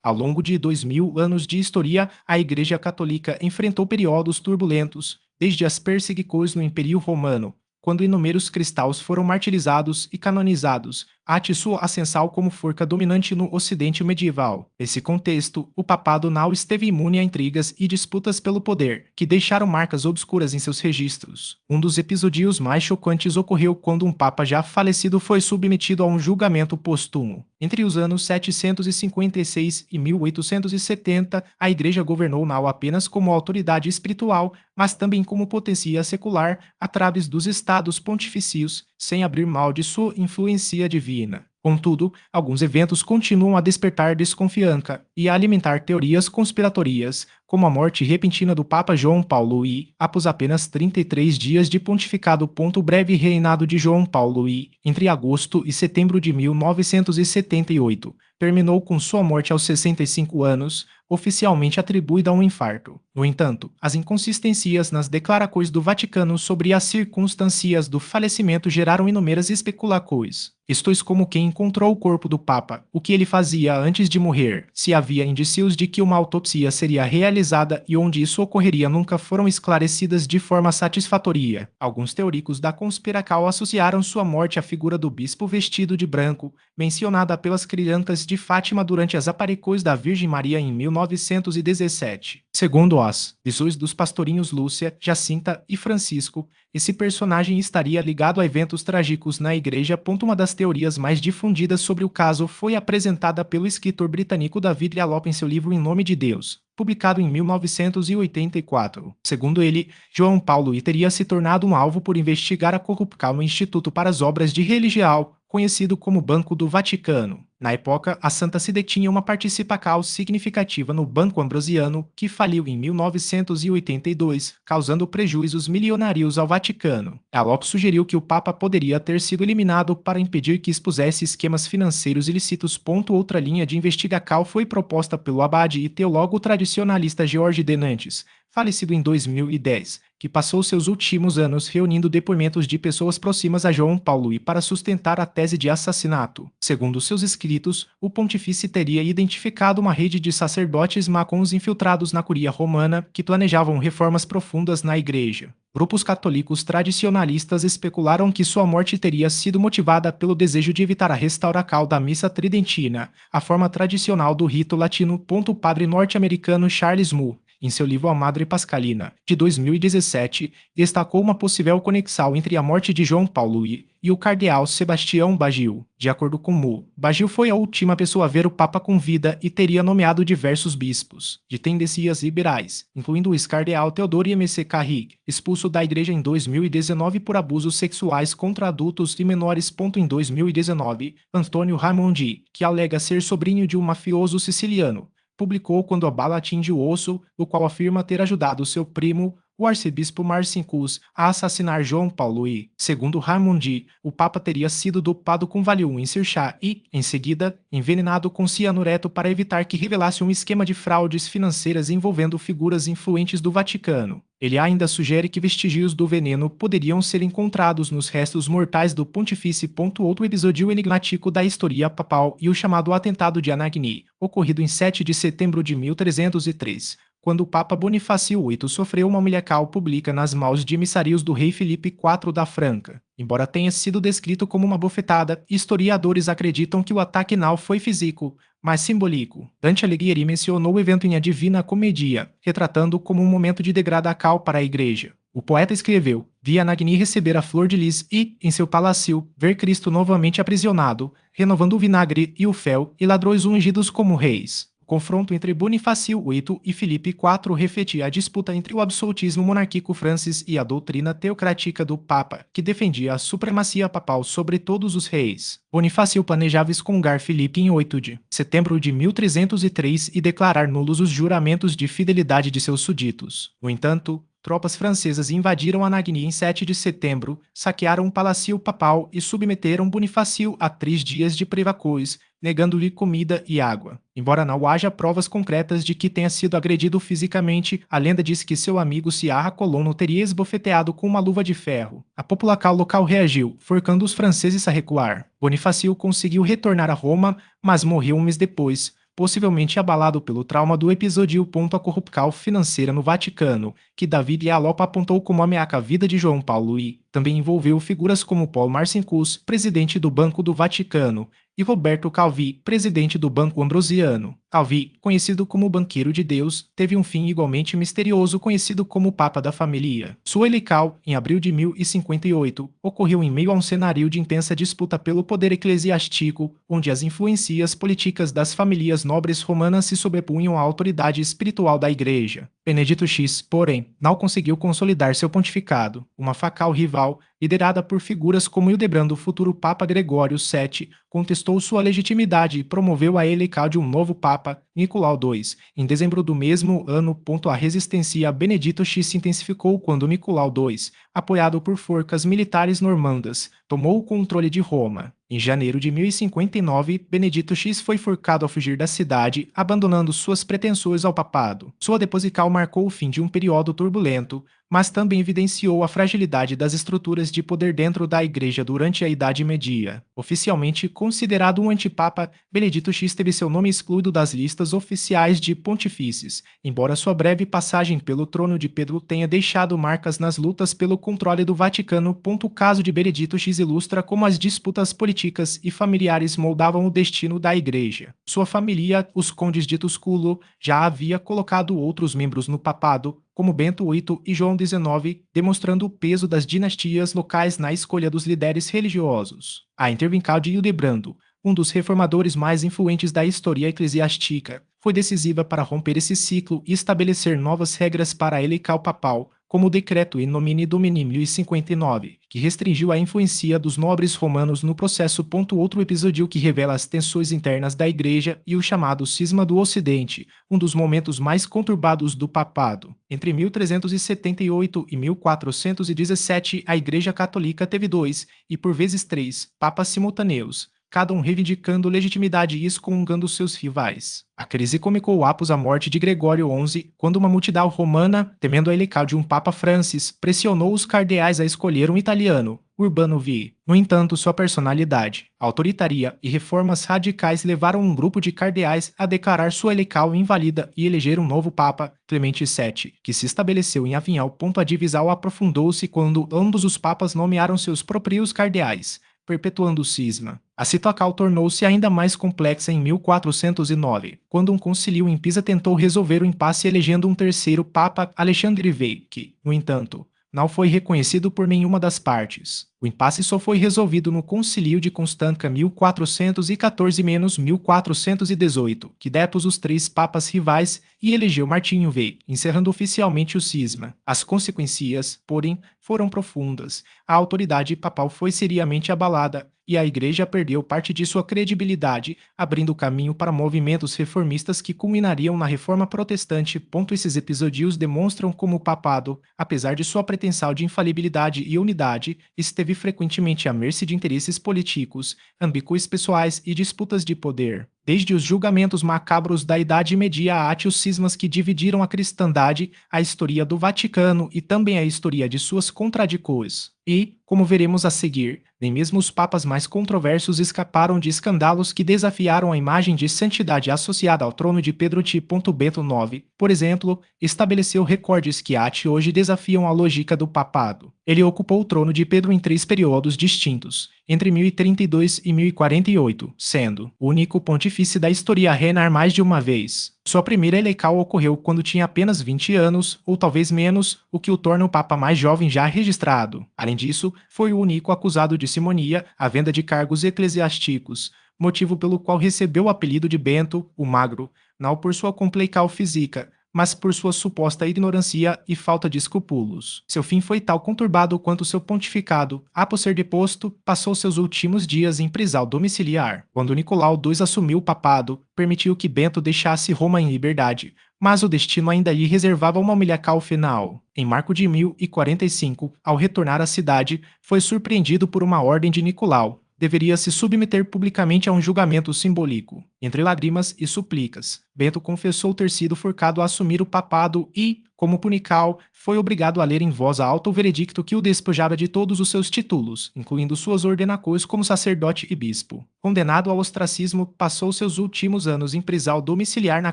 Ao longo de 2000 anos de história, a Igreja Católica enfrentou períodos turbulentos, desde as perseguições no Império Romano, quando inúmeros cristãos foram martirizados e canonizados, até sua ascensão como força dominante no Ocidente medieval. Nesse contexto, o papado não esteve imune a intrigas e disputas pelo poder, que deixaram marcas obscuras em seus registros. Um dos episódios mais chocantes ocorreu quando um papa já falecido foi submetido a um julgamento póstumo. Entre os anos 756 e 1870, a Igreja governou não apenas como autoridade espiritual, mas também como potência secular, através dos estados pontifícios, sem abrir mão de sua influência divina. Contudo, alguns eventos continuam a despertar desconfiança e a alimentar teorias conspiratórias, como a morte repentina do Papa João Paulo I, após apenas 33 dias de pontificado. O breve reinado de João Paulo I, entre agosto e setembro de 1978, terminou com sua morte aos 65 anos, oficialmente atribuída a um infarto. No entanto, as inconsistências nas declarações do Vaticano sobre as circunstâncias do falecimento geraram inúmeras especulações. Isto é como quem encontrou o corpo do Papa, o que ele fazia antes de morrer, se havia indícios de que uma autópsia seria realizada e onde isso ocorreria nunca foram esclarecidas de forma satisfatória. Alguns teóricos da conspiração associaram sua morte à figura do bispo vestido de branco, mencionada pelas crianças de Fátima durante as aparições da Virgem Maria em 1917. Segundo as visões dos pastorinhos Lúcia, Jacinta e Francisco, esse personagem estaria ligado a eventos trágicos na igreja. Uma das teorias mais difundidas sobre o caso foi apresentada pelo escritor britânico David Llop em seu livro Em Nome de Deus, publicado em 1984. Segundo ele, João Paulo I teria se tornado um alvo por investigar a corrupção no Instituto para as Obras de Religião, conhecido como Banco do Vaticano. Na época, a Santa Sede tinha uma participação significativa no Banco Ambrosiano, que faliu em 1982, causando prejuízos milionários ao Vaticano. Llop sugeriu que o Papa poderia ter sido eliminado para impedir que expusesse esquemas financeiros ilícitos. Outra linha de investigação foi proposta pelo abade e teólogo tradicionalista George de Nantes, falecido em 2010, que passou seus últimos anos reunindo depoimentos de pessoas próximas a João Paulo I para sustentar a tese de assassinato. Segundo seus escritos, o pontífice teria identificado uma rede de sacerdotes macons infiltrados na curia romana que planejavam reformas profundas na igreja. Grupos católicos tradicionalistas especularam que sua morte teria sido motivada pelo desejo de evitar a restauração da missa tridentina, a forma tradicional do rito latino. O padre norte-americano Charles Moore, em seu livro A Madre Pascalina, de 2017, destacou uma possível conexão entre a morte de João Paulo I e o cardeal Sebastião Bagil. De acordo com Moore, Bagil foi a última pessoa a ver o Papa com vida e teria nomeado diversos bispos, de tendências liberais, incluindo o ex-cardeal Theodore M.C. Carrig, expulso da igreja em 2019 por abusos sexuais contra adultos e menores. Em 2019, Antônio Raimondi, que alega ser sobrinho de um mafioso siciliano, publicou Quando a Bala Atinge o Osso, o qual afirma ter ajudado seu primo, o arcebispo Marcinkus, a assassinar João Paulo I. Segundo Raimondi, o Papa teria sido dopado com Valium em seu chá e, em seguida, envenenado com cianureto para evitar que revelasse um esquema de fraudes financeiras envolvendo figuras influentes do Vaticano. Ele ainda sugere que vestígios do veneno poderiam ser encontrados nos restos mortais do pontífice. Outro episódio enigmático da história papal e o chamado Atentado de Anagni, ocorrido em 7 de setembro de 1303, quando o Papa Bonifácio VIII sofreu uma humilhação pública nas mãos de emissários do rei Filipe IV da Franca. Embora tenha sido descrito como uma bofetada, historiadores acreditam que o ataque não foi físico, mas simbólico. Dante Alighieri mencionou o evento em A Divina Comédia, retratando como um momento de degradação para a igreja. O poeta escreveu: vi Anagni receber a flor de lis e, em seu palácio, ver Cristo novamente aprisionado, renovando o vinagre e o fel e ladrões ungidos como reis. O confronto entre Bonifácio VIII e Filipe IV refletia a disputa entre o absolutismo monárquico francês e a doutrina teocrática do Papa, que defendia a supremacia papal sobre todos os reis. Bonifácio planejava excomungar Filipe em 8 de setembro de 1303 e declarar nulos os juramentos de fidelidade de seus súditos. No entanto, tropas francesas invadiram Anagni em 7 de setembro, saquearam o palácio papal e submeteram Bonifácio a 3 dias de privações, negando-lhe comida e água. Embora não haja provas concretas de que tenha sido agredido fisicamente, a lenda diz que seu amigo Sciarra Colonno teria esbofeteado com uma luva de ferro. A população local reagiu, forçando os franceses a recuar. Bonifácio conseguiu retornar a Roma, mas morreu um mês depois. possivelmente abalado pelo trauma do episódio. A corrupção financeira no Vaticano, que David Yalop apontou como ameaça à vida de João Paulo I, também envolveu figuras como Paul Marcinkus, presidente do Banco do Vaticano, e Roberto Calvi, presidente do Banco Ambrosiano. Calvi, conhecido como Banqueiro de Deus, teve um fim igualmente misterioso conhecido como Papa da Família. Sua eleição, em abril de 1058, ocorreu em meio a um cenário de intensa disputa pelo poder eclesiástico, onde as influências políticas das famílias nobres romanas se sobrepunham à autoridade espiritual da Igreja. Benedito X, porém, não conseguiu consolidar seu pontificado. Uma facal rival, liderada por figuras como Hildebrando, o futuro Papa Gregório VII, contestou sua legitimidade e promoveu a eleição de um novo Papa, Nicolau II. Em dezembro do mesmo ano, a resistência a Benedito X se intensificou quando Nicolau II, apoiado por forças militares normandas, tomou o controle de Roma. Em janeiro de 1059, Benedito X foi forcado ao fugir da cidade, abandonando suas pretensões ao papado. Sua deposição marcou o fim de um período turbulento, mas também evidenciou a fragilidade das estruturas de poder dentro da Igreja durante a Idade Média. Oficialmente considerado um antipapa, Benedito X teve seu nome excluído das listas oficiais de pontifícios, embora sua breve passagem pelo trono de Pedro tenha deixado marcas nas lutas pelo controle do Vaticano. O caso de Benedito X ilustra como as disputas políticas e familiares moldavam o destino da Igreja. Sua família, os condes de Tusculo, já havia colocado outros membros no papado, como Bento VIII e João XIX, demonstrando o peso das dinastias locais na escolha dos líderes religiosos. A intervenção de Hildebrando, um dos reformadores mais influentes da história eclesiástica, foi decisiva para romper esse ciclo e estabelecer novas regras para a eleição papal, como o Decreto In Nomine Domini 1059, que restringiu a influência dos nobres romanos no processo. Outro episódio que revela as tensões internas da Igreja e o chamado Cisma do Ocidente, um dos momentos mais conturbados do papado. Entre 1378 e 1417, a Igreja Católica teve 2, e por vezes 3, papas simultâneos, cada um reivindicando legitimidade e excomungando seus rivais. A crise comunicou após a morte de Gregório XI, quando uma multidão romana, temendo a eleição de um Papa Francis, pressionou os cardeais a escolher um italiano, Urbano V. No entanto, sua personalidade, autoritária e reformas radicais levaram um grupo de cardeais a declarar sua eleição inválida e eleger um novo Papa, Clemente VII, que se estabeleceu em Avinhão. A divisão aprofundou-se quando ambos os papas nomearam seus próprios cardeais, perpetuando o cisma. A situação tornou-se ainda mais complexa em 1409, quando um concílio em Pisa tentou resolver o impasse elegendo um terceiro Papa, Alexandre V, que, no entanto, não foi reconhecido por nenhuma das partes. O impasse só foi resolvido no Concílio de Constanța 1414-1418, que depôs os 3 papas rivais e elegeu Martinho V, encerrando oficialmente o cisma. As consequências, porém, foram profundas. A autoridade papal foi seriamente abalada, e a Igreja perdeu parte de sua credibilidade, abrindo caminho para movimentos reformistas que culminariam na Reforma Protestante. Esses episódios demonstram como o papado, apesar de sua pretensão de infalibilidade e unidade, esteve frequentemente à mercê de interesses políticos, ambíguos pessoais e disputas de poder. Desde os julgamentos macabros da Idade Média até os cismas que dividiram a cristandade, a história do Vaticano e também a história de suas contradições. E, como veremos a seguir, nem mesmo os papas mais controversos escaparam de escândalos que desafiaram a imagem de santidade associada ao trono de Pedro T. Bento IX, por exemplo, estabeleceu recordes que até hoje desafiam a lógica do papado. Ele ocupou o trono de Pedro em 3 períodos distintos, entre 1032 e 1048, sendo o único pontífice da história a reinar mais de uma vez. Sua primeira eleição ocorreu quando tinha apenas 20 anos, ou talvez menos, o que o torna o papa mais jovem já registrado. Além disso, foi o único acusado de simonia, a venda de cargos eclesiásticos, motivo pelo qual recebeu o apelido de Bento, o Magro, não por sua complexão física, mas por sua suposta ignorância e falta de escrúpulos. Seu fim foi tal conturbado quanto seu pontificado. Após ser deposto, passou seus últimos dias em prisão domiciliar. Quando Nicolau II assumiu o papado, permitiu que Bento deixasse Roma em liberdade, mas o destino ainda lhe reservava uma humilhação final. Em março de 1045, ao retornar à cidade, foi surpreendido por uma ordem de Nicolau. Deveria se submeter publicamente a um julgamento simbólico. Entre lágrimas e súplicas, Bento confessou ter sido forçado a assumir o papado e, como punical, foi obrigado a ler em voz alta o veredicto que o despojava de todos os seus títulos, incluindo suas ordenações como sacerdote e bispo. Condenado ao ostracismo, passou seus últimos anos em prisão domiciliar na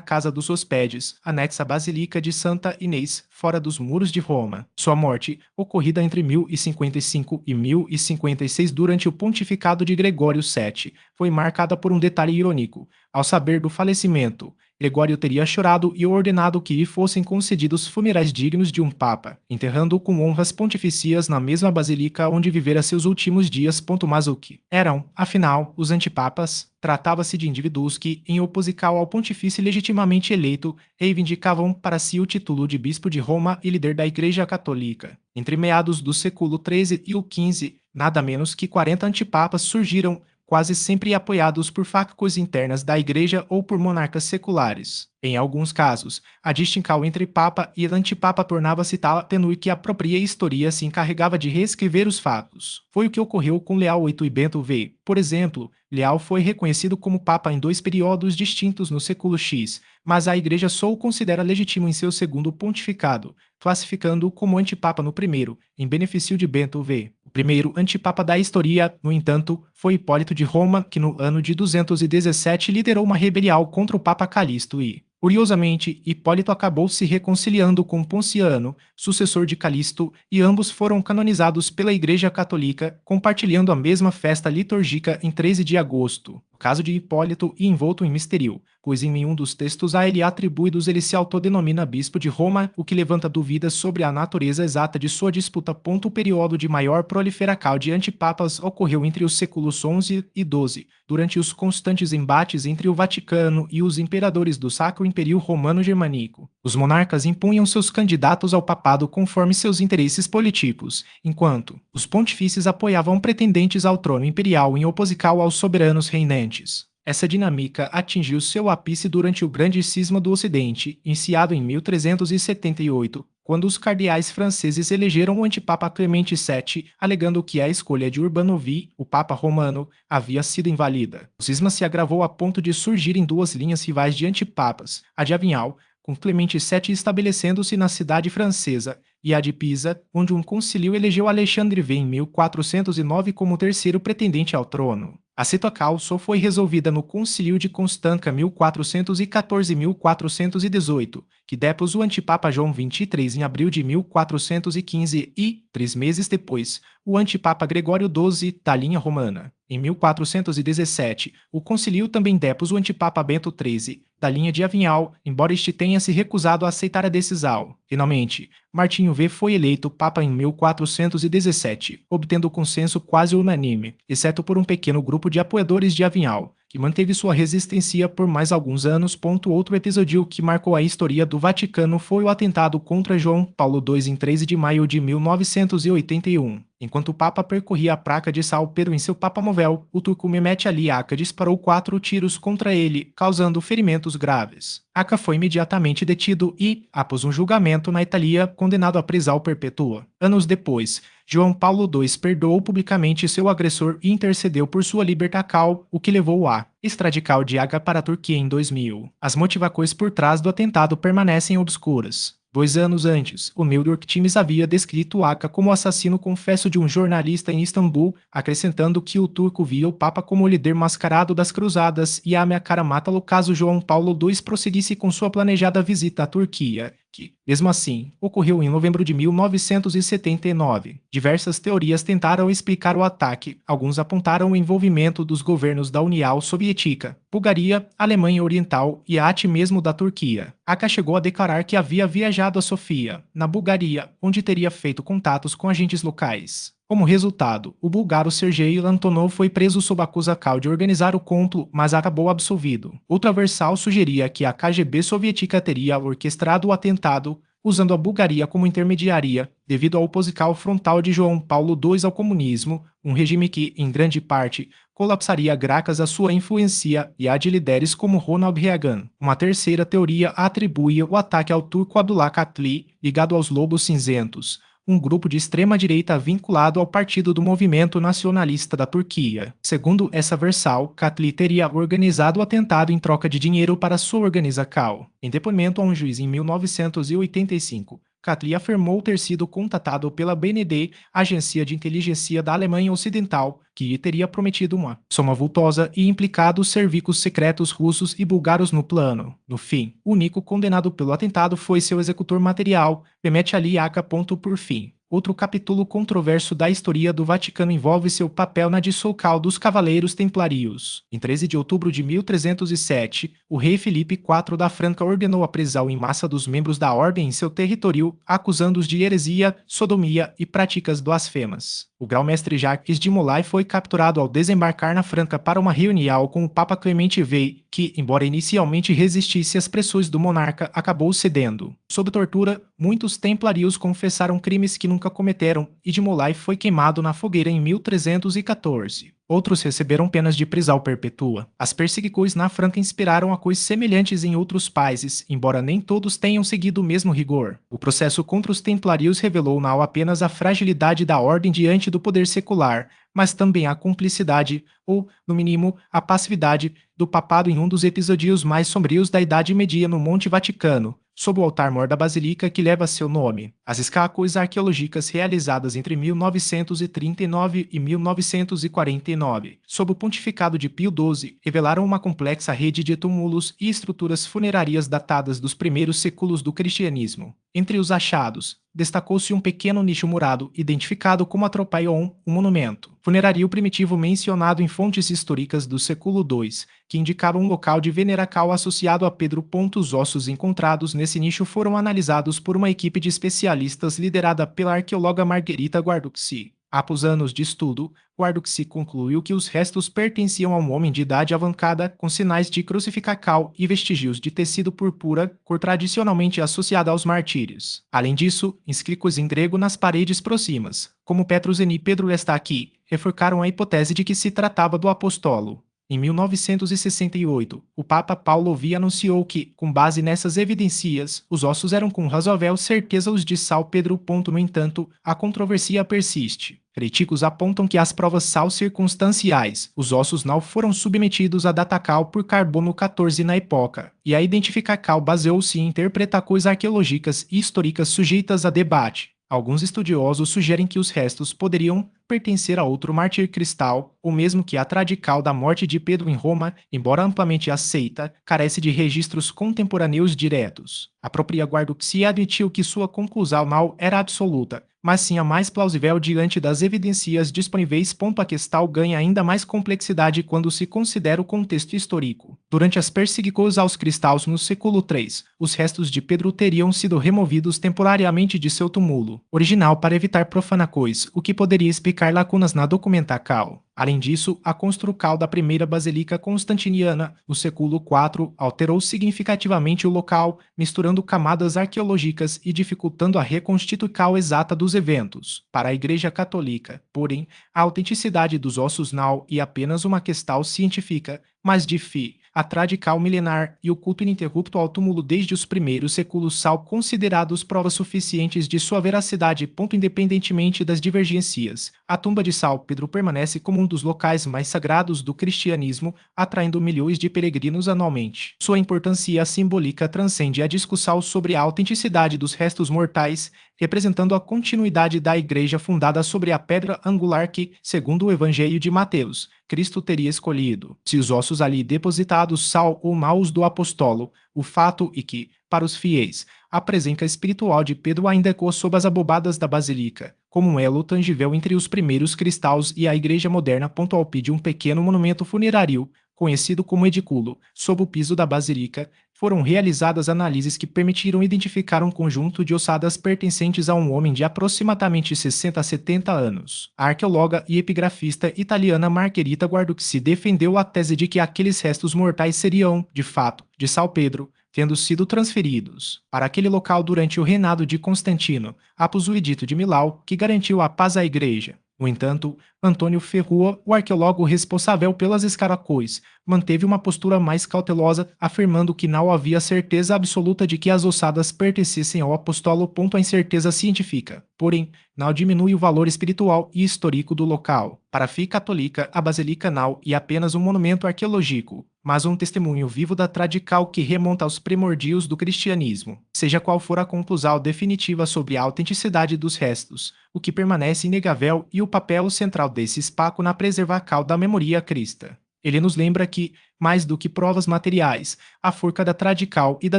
casa dos Hóspedes, anexa à Basílica de Santa Inês, fora dos muros de Roma. Sua morte, ocorrida entre 1055 e 1056 durante o pontificado de Gregório VII, foi marcada por um detalhe irônico. Ao saber do falecimento, Gregório teria chorado e ordenado que lhe fossem concedidos funerais dignos de um papa, enterrando-o com honras pontificias na mesma basílica onde vivera seus últimos dias. Mas o que eram, afinal, os antipapas? Tratava-se de indivíduos que, em oposição ao pontifício legitimamente eleito, reivindicavam para si o título de bispo de Roma e líder da Igreja Católica. Entre meados do século XIII e o XV, nada menos que 40 antipapas surgiram, quase sempre apoiados por facções internas da Igreja ou por monarcas seculares. Em alguns casos, a distinção entre papa e antipapa tornava-se tal tenue que a própria história se encarregava de reescrever os fatos. Foi o que ocorreu com Leão VIII e Bento V. Por exemplo, Leão foi reconhecido como papa em 2 períodos distintos no século X, mas a Igreja só o considera legítimo em seu segundo pontificado, classificando-o como antipapa no primeiro, em benefício de Bento V. O primeiro antipapa da história, no entanto, foi Hipólito de Roma, que no ano de 217 liderou uma rebelião contra o Papa Calixto e, curiosamente, Hipólito acabou se reconciliando com Ponciano, sucessor de Calixto, e ambos foram canonizados pela Igreja Católica, compartilhando a mesma festa litúrgica em 13 de agosto. No caso de Hipólito e envolto em mistério, pois em nenhum dos textos a ele atribuídos ele se autodenomina bispo de Roma, o que levanta dúvidas sobre a natureza exata de sua disputa. O período de maior proliferação de antipapas ocorreu entre os séculos XI e XII, durante os constantes embates entre o Vaticano e os imperadores do Sacro Império Romano Germânico. Os monarcas impunham seus candidatos ao papado conforme seus interesses políticos, enquanto os pontifícios apoiavam pretendentes ao trono imperial em oposição aos soberanos reinantes. Essa dinâmica atingiu seu ápice durante o Grande Cisma do Ocidente, iniciado em 1378, quando os cardeais franceses elegeram o antipapa Clemente VII, alegando que a escolha de Urbano V, o papa romano, havia sido inválida. O cisma se agravou a ponto de surgirem 2 linhas rivais de antipapas, a de Avignon, com Clemente VII estabelecendo-se na cidade francesa, e a de Pisa, onde um concílio elegeu Alexandre V em 1409 como terceiro pretendente ao trono. A situação só foi resolvida no Concílio de Constanța 1414-1418, que depôs o antipapa João XXIII em abril de 1415 e, 3 meses depois, o antipapa Gregório XII da linha romana. Em 1417, o concílio também depôs o antipapa Bento XIII, da linha de Avignon, embora este tenha se recusado a aceitar a decisão. Finalmente, Martinho V foi eleito papa em 1417, obtendo consenso quase unânime, exceto por um pequeno grupo de apoiadores de Avignon, que manteve sua resistência por mais alguns anos. Outro episódio que marcou a história do Vaticano foi o atentado contra João Paulo II em 13 de maio de 1981. Enquanto o Papa percorria a Praça de São Pedro em seu papamóvel, o turco Mehmet Ali Aka disparou 4 tiros contra ele, causando ferimentos graves. Aka foi imediatamente detido e, após um julgamento na Itália, condenado à prisão perpétua. Anos depois, João Paulo II perdoou publicamente seu agressor e intercedeu por sua libertação, o que levou a extradição de Aka para a Turquia em 2000. As motivações por trás do atentado permanecem obscuras. 2 anos antes, o New York Times havia descrito Aka como o assassino confesso de um jornalista em Istambul, acrescentando que o turco via o Papa como o líder mascarado das cruzadas e ameaçara matá-lo caso João Paulo II prosseguisse com sua planejada visita à Turquia, que, mesmo assim, ocorreu em novembro de 1979. Diversas teorias tentaram explicar o ataque. Alguns apontaram o envolvimento dos governos da União Soviética, Bulgária, Alemanha Oriental e até mesmo da Turquia. Aka chegou a declarar que havia viajado a Sofia, na Bulgária, onde teria feito contatos com agentes locais. Como resultado, o búlgaro Sergei Antonov foi preso sob acusação de organizar o complô, mas acabou absolvido. Outra versão sugeria que a KGB soviética teria orquestrado o atentado, usando a Bulgária como intermediária, devido à oposição frontal de João Paulo II ao comunismo, um regime que, em grande parte, colapsaria graças à sua influência e à de líderes como Ronald Reagan. Uma terceira teoria atribui o ataque ao turco Abdullah Kutli, ligado aos Lobos Cinzentos, um grupo de extrema-direita vinculado ao Partido do Movimento Nacionalista da Turquia. Segundo essa versão, Katli teria organizado o atentado em troca de dinheiro para sua organização. Em depoimento a um juiz em 1985, Katli afirmou ter sido contatado pela BND, agência de inteligência da Alemanha Ocidental, que lhe teria prometido uma soma vultosa e implicado os serviços secretos russos e búlgaros no plano. No fim, o único condenado pelo atentado foi seu executor material, Mehmet Ali Aka. Por fim, outro capítulo controverso da história do Vaticano envolve seu papel na dissolução dos Cavaleiros Templários. Em 13 de outubro de 1307, o rei Filipe IV da Franca ordenou a prisão em massa dos membros da ordem em seu território, acusando-os de heresia, sodomia e práticas blasfemas. O grão-mestre Jacques de Molay foi capturado ao desembarcar na Franca para uma reunião com o Papa Clemente VI, que, embora inicialmente resistisse às pressões do monarca, acabou cedendo. Sob tortura, muitos templarios confessaram crimes que nunca cometeram e de Molay foi queimado na fogueira em 1314. Outros receberam penas de prisão perpétua. As perseguições na Franca inspiraram coisas semelhantes em outros países, embora nem todos tenham seguido o mesmo rigor. O processo contra os templarios revelou não apenas a fragilidade da ordem diante do poder secular, mas também a cumplicidade, ou, no mínimo, a passividade, do papado em um dos episódios mais sombrios da Idade Média no Monte Vaticano, sob o altar-mor da basílica que leva seu nome. As escáculas arqueológicas realizadas entre 1939 e 1949, sob o pontificado de Pio XII, revelaram uma complexa rede de túmulos e estruturas funerárias datadas dos primeiros séculos do cristianismo. Entre os achados, destacou-se um pequeno nicho murado, identificado como a Tropaion, um monumento funerário primitivo mencionado em fontes históricas do século II, que indicava um local de veneração associado a Pedro. Os ossos encontrados nesse nicho foram analisados por uma equipe de especialistas liderada pela arqueóloga Margherita Guarducci. Após anos de estudo, Guarducci concluiu que os restos pertenciam a um homem de idade avançada com sinais de crucificação e vestígios de tecido púrpura, cor tradicionalmente associada aos martírios. Além disso, inscritos em grego nas paredes próximas, como Petrus e Pedro está aqui, reforçaram a hipótese de que se tratava do apóstolo. Em 1968, o Papa Paulo V anunciou que, com base nessas evidências, os ossos eram com razoável certeza os de São Pedro. No entanto, a controvérsia persiste. Críticos apontam que as provas são circunstanciais, os ossos não foram submetidos a datação por carbono 14 na época, e a identificação baseou-se em interpretações arqueológicas e históricas sujeitas a debate. Alguns estudiosos sugerem que os restos poderiam pertencer a outro mártir cristão, ou mesmo que a tradição da morte de Pedro em Roma, embora amplamente aceita, carece de registros contemporâneos diretos. A própria Guarducci admitiu que sua conclusão não era absoluta, mas sim a mais plausível diante das evidências disponíveis. A questão ganha ainda mais complexidade quando se considera o contexto histórico. Durante as perseguições aos cristãos no século III, os restos de Pedro teriam sido removidos temporariamente de seu túmulo original para evitar profanações, o que poderia explicar lacunas na documentação. Além disso, a construção da primeira basílica constantiniana, no século IV, alterou significativamente o local, misturando camadas arqueológicas e dificultando a reconstituição exata dos eventos. Para a Igreja Católica, porém, a autenticidade dos ossos não é apenas uma questão científica, mas de fé. A tradição milenar e o culto ininterrupto ao túmulo desde os primeiros séculos são considerados provas suficientes de sua veracidade. Independentemente das divergências, a tumba de São Pedro permanece como um dos locais mais sagrados do cristianismo, atraindo milhões de peregrinos anualmente. Sua importância simbólica transcende a discussão sobre a autenticidade dos restos mortais, representando a continuidade da igreja fundada sobre a pedra angular que, segundo o Evangelho de Mateus, Cristo teria escolhido. Se os ossos ali depositados são ou não os do apóstolo, o fato é que, para os fiéis, a presença espiritual de Pedro ainda ecoa sob as abobadas da basílica, como um elo tangível entre os primeiros cristãos e a igreja moderna. Ao pé de um pequeno monumento funerário, conhecido como edículo, sob o piso da basílica, foram realizadas análises que permitiram identificar um conjunto de ossadas pertencentes a um homem de aproximadamente 60 a 70 anos. A arqueóloga e epigrafista italiana Margherita Guarducci defendeu a tese de que aqueles restos mortais seriam, de fato, de São Pedro, tendo sido transferidos para aquele local durante o reinado de Constantino, após o Edito de Milão, que garantiu a paz à Igreja. No entanto, Antônio Ferrua, o arqueólogo responsável pelas escaracóis, manteve uma postura mais cautelosa, afirmando que não havia certeza absoluta de que as ossadas pertencessem ao apostolo. A incerteza científica, porém, não diminui o valor espiritual e histórico do local. Para a fé católica, a Basílica não é apenas um monumento arqueológico, mas um testemunho vivo da tradição que remonta aos primórdios do cristianismo. Seja qual for a conclusão definitiva sobre a autenticidade dos restos, o que permanece inegável e o papel central desse espaço na preservação da memória cristã. Ele nos lembra que, mais do que provas materiais, a forca da tradical e da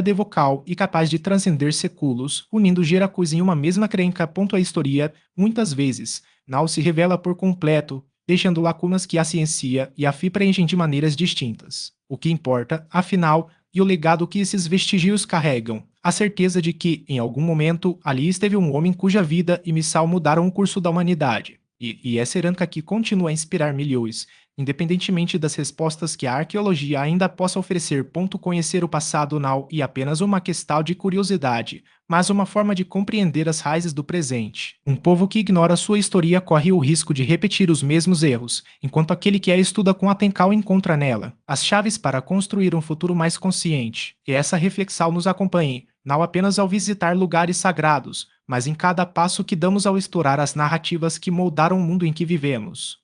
devocal é capaz de transcender séculos, unindo gerações em uma mesma crenca. A história, muitas vezes, não se revela por completo, deixando lacunas que a ciência e a fé preenchem de maneiras distintas. O que importa, afinal, e o legado que esses vestígios carregam, a certeza de que, em algum momento, ali esteve um homem cuja vida e missão mudaram o curso da humanidade. E essa herança que continua a inspirar milhões, independentemente das respostas que a arqueologia ainda possa oferecer. Conhecer o passado não é apenas uma questão de curiosidade, mas uma forma de compreender as raízes do presente. Um povo que ignora sua história corre o risco de repetir os mesmos erros, enquanto aquele que a estuda com atenção encontra nela as chaves para construir um futuro mais consciente. E essa reflexão nos acompanhe, não apenas ao visitar lugares sagrados, mas em cada passo que damos ao explorar as narrativas que moldaram o mundo em que vivemos.